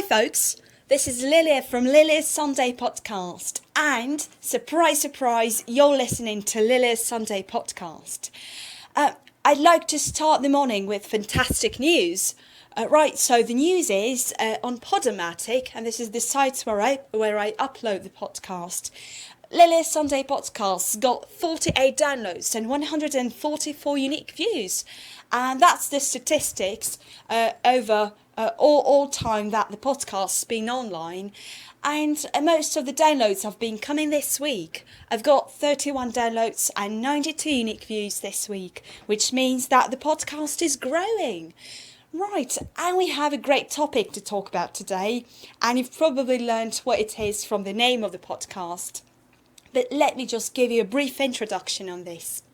Hi folks, this is Lilia from Lilia's Sunday Podcast, and surprise, surprise, you're listening to Lilia's Sunday Podcast. I'd like to start the morning with fantastic news. So the news is on Podomatic, and this is the site where I upload the podcast. Lilia's Sunday Podcast got 48 downloads and 144 unique views, and that's the statistics over all time that the podcast's been online. And most of the downloads have been coming this week. I've got 31 downloads and 92 unique views this week, which means that the podcast is growing. Right, and we have a great topic to talk about today, and you've probably learned what it is from the name of the podcast. But let me just give you a brief introduction on this.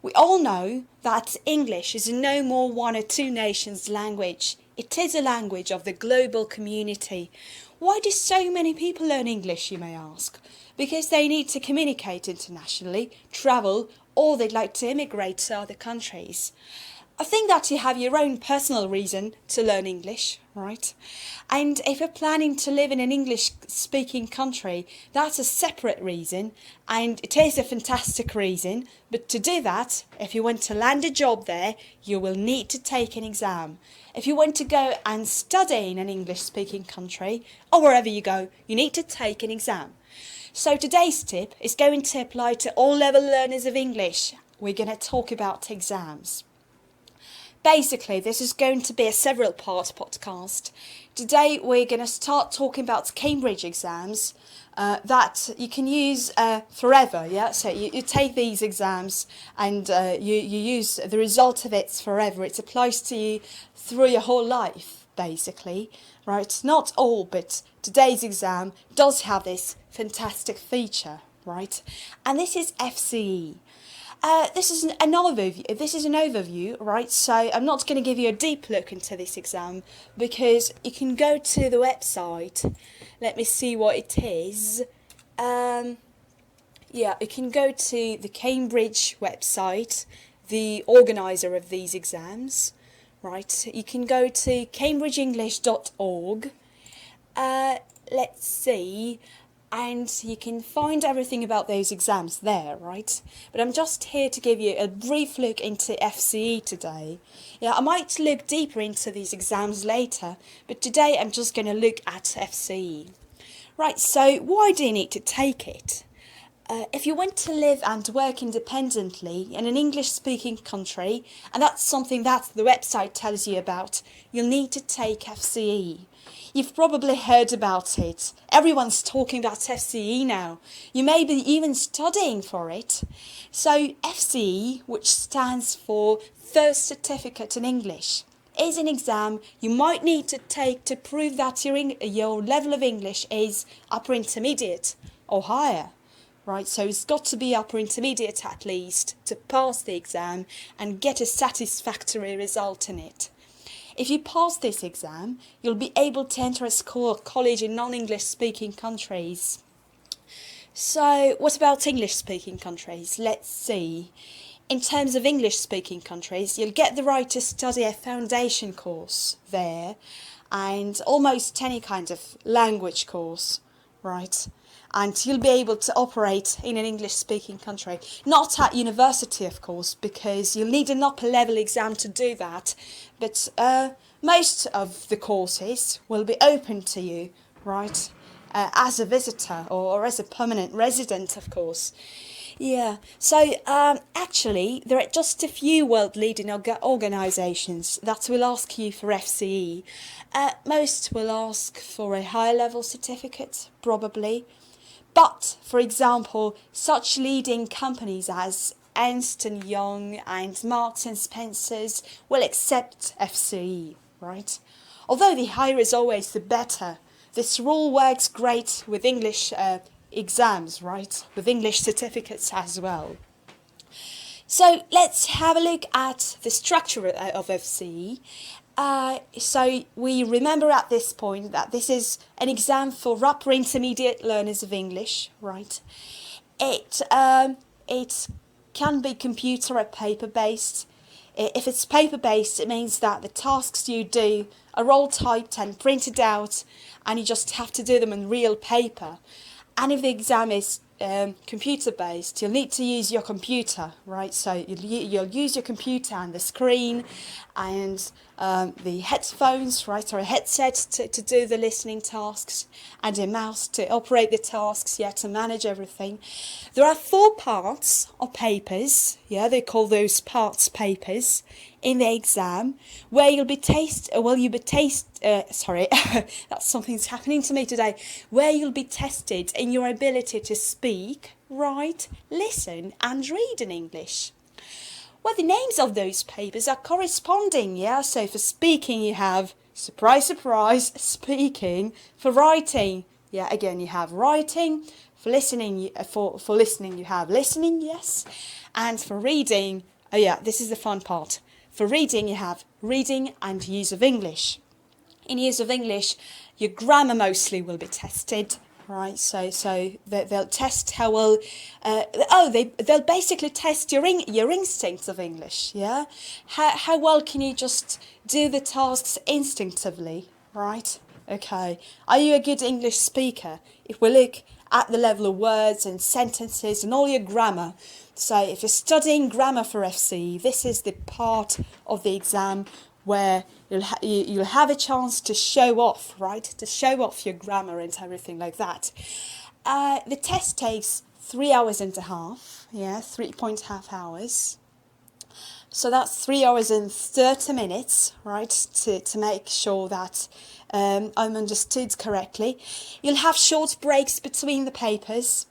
We all know that English is no more one or two nations' language. It is a language of the global community. Why do so many people learn English, you may ask? Because they need to communicate internationally, travel, or they'd like to immigrate to other countries. I think that you have your own personal reason to learn English, right? And if you're planning to live in an English-speaking country, that's a separate reason, and it is a fantastic reason. But to do that, if you want to land a job there, you will need to take an exam. If you want to go and study in an English-speaking country, or wherever you go, you need to take an exam. So today's tip is going to apply to all level learners of English. We're going to talk about exams. Basically, this is going to be a several-part podcast. Today, we're going to start talking about Cambridge exams that you can use forever. Yeah, so you take these exams and you use the result of it forever. It applies to you through your whole life, basically. Right? Not all, but today's exam does have this fantastic feature, right? And this is FCE. This is an overview, right? So I'm not going to give you a deep look into this exam because you can go to the website. Let me see what it is. You can go to the Cambridge website, the organizer of these exams, right? You can go to cambridgeenglish.org. Let's see. And you can find everything about those exams there, right? But I'm just here to give you a brief look into FCE today. Yeah, I might look deeper into these exams later, but today I'm just going to look at FCE. Right, so why do you need to take it? If you want to live and work independently in an English-speaking country, and that's something that the website tells you about, you'll need to take FCE. You've probably heard about it. Everyone's talking about FCE now. You may be even studying for it. So FCE, which stands for First Certificate in English, is an exam you might need to take to prove that your level of English is upper intermediate or higher. Right, so it's got to be upper intermediate at least to pass the exam and get a satisfactory result in it. If you pass this exam, you'll be able to enter a school or college in non-English speaking countries. So what about English speaking countries? Let's see. In terms of English speaking countries, you'll get the right to study a foundation course there and almost any kind of language course, right? And you'll be able to operate in an English-speaking country. Not at university, of course, because you'll need an upper-level exam to do that. But most of the courses will be open to you, right, as a visitor or as a permanent resident, of course. Yeah, so actually, there are just a few world-leading organisations that will ask you for FCE. Most will ask for a higher-level certificate, probably. But, for example, such leading companies as Ernst & Young and Marks & Spencer's will accept FCE, right? Although the higher is always the better, this rule works great with English exams, right? With English certificates as well. So let's have a look at the structure of FCE. So we remember at this point that this is an exam for upper intermediate learners of English, right? It can be computer or paper based. If it's paper-based, it means that the tasks you do are all typed and printed out, and you just have to do them on real paper. And if the exam is computer-based, you'll need to use your computer, right? So you'll use your computer and the screen and the headphones, right, or a headset to do the listening tasks, and a mouse to operate the tasks, yeah, to manage everything. There are 4 parts or papers, yeah, they call those parts papers, in the exam, where that's something's happening to me today, where you'll be tested in your ability to speak, write, listen and read in English. Well, the names of those papers are corresponding, yeah, so for speaking you have, surprise, surprise, speaking. For writing, yeah, again you have writing. For listening, for listening you have listening, yes. And for reading, this is the fun part. For reading, you have reading and use of English. In use of English, your grammar mostly will be tested, right? So they'll test how well. They'll basically test your instincts of English, yeah. How well can you just do the tasks instinctively, right? Okay. Are you a good English speaker? If we look at the level of words and sentences and all your grammar. So if you're studying grammar for FCE, this is the part of the exam where you'll have a chance to show off, right? To show off your grammar and everything like that. The test takes 3 hours and a half, 3.5 hours. So that's 3 hours and 30 minutes, right, to make sure that I'm understood correctly. You'll have short breaks between the papers.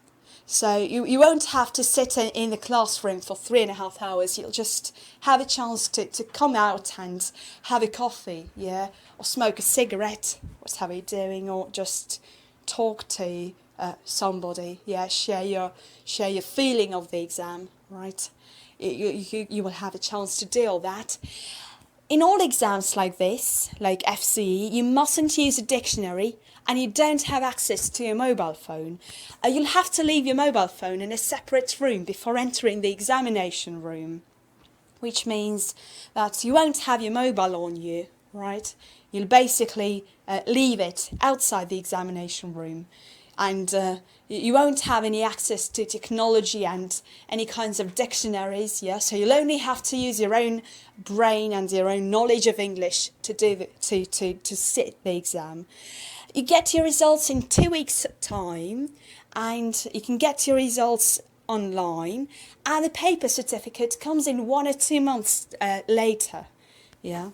So you won't have to sit in the classroom for 3.5 hours. You'll just have a chance to come out and have a coffee, yeah, or smoke a cigarette, whatever you're doing, or just talk to somebody, yeah, share your feeling of the exam, right? You will have a chance to do all that. In all exams like this, like FCE, you mustn't use a dictionary and you don't have access to your mobile phone. You'll have to leave your mobile phone in a separate room before entering the examination room, which means that you won't have your mobile on you, right? You'll basically leave it outside the examination room. And you won't have any access to technology and any kinds of dictionaries, yeah. So you'll only have to use your own brain and your own knowledge of English to to sit the exam. You get your results in 2 weeks' time, and you can get your results online. And the paper certificate comes in 1 or 2 months later, yeah.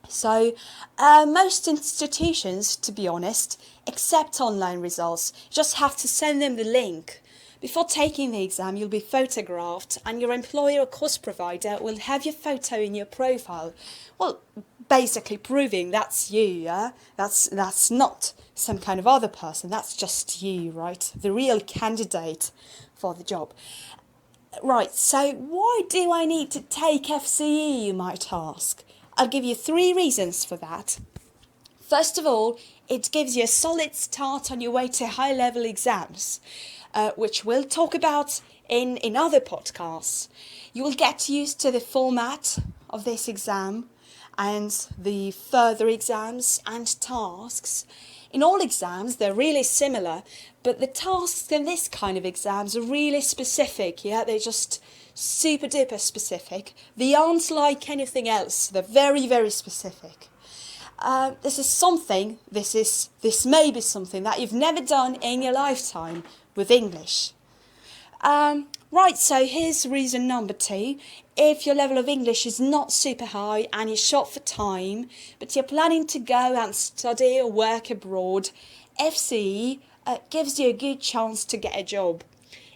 So most institutions, to be honest, accept online results. You just have to send them the link. Before taking the exam, you'll be photographed, and your employer or course provider will have your photo in your profile. Well, basically proving that's you, yeah? That's not some kind of other person. That's just you, right? The real candidate for the job. Right, so why do I need to take FCE, you might ask? I'll give you 3 reasons for that. First of all, it gives you a solid start on your way to high-level exams, which we'll talk about in other podcasts. You will get used to the format of this exam and the further exams and tasks. In all exams, they're really similar, but the tasks in this kind of exams are really specific, yeah? They're just super duper specific. They aren't like anything else. They're very, very specific. This may be something that you've never done in your lifetime with English. Right, so here's reason number 2. If your level of English is not super high and you're short for time, but you're planning to go and study or work abroad, FCE gives you a good chance to get a job.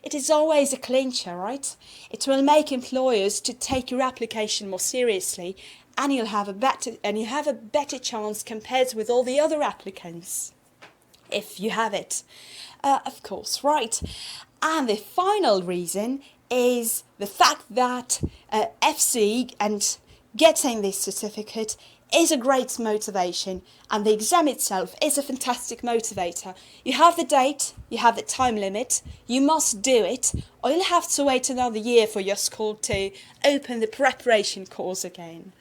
It is always a clincher, right? It will make employers to take your application more seriously, and you have a better chance compared with all the other applicants, if you have it, of course, right? And the final reason is the fact that FCE and getting this certificate is a great motivation, and the exam itself is a fantastic motivator. You have the date, you have the time limit, you must do it, or you'll have to wait another year for your school to open the preparation course again.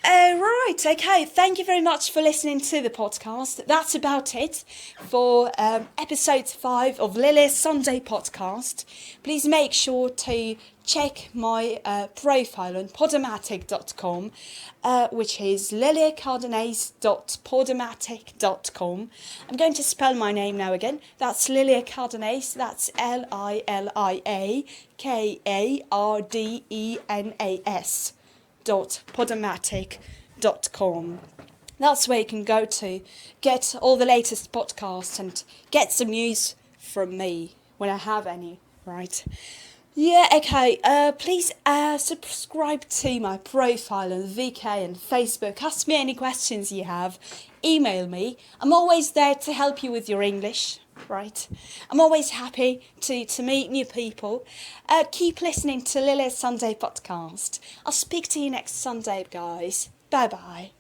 Right, okay, thank you very much for listening to the podcast. That's about it for episode 5 of Lilia's Sunday podcast. Please make sure to check my profile on podomatic.com, which is liliacardenas.podomatic.com. I'm going to spell my name now again. That's Lilia Cardenas, that's LILIAKARDENAS. Podomatic.com. That's where you can go to get all the latest podcasts and get some news from me when I have any, right? Yeah, okay, please subscribe to my profile on VK and Facebook. Ask me any questions you have. Email me. I'm always there to help you with your English. Right, I'm always happy to meet new people. Keep listening to Lilia's Sunday podcast. I'll speak to you next Sunday, guys. Bye bye.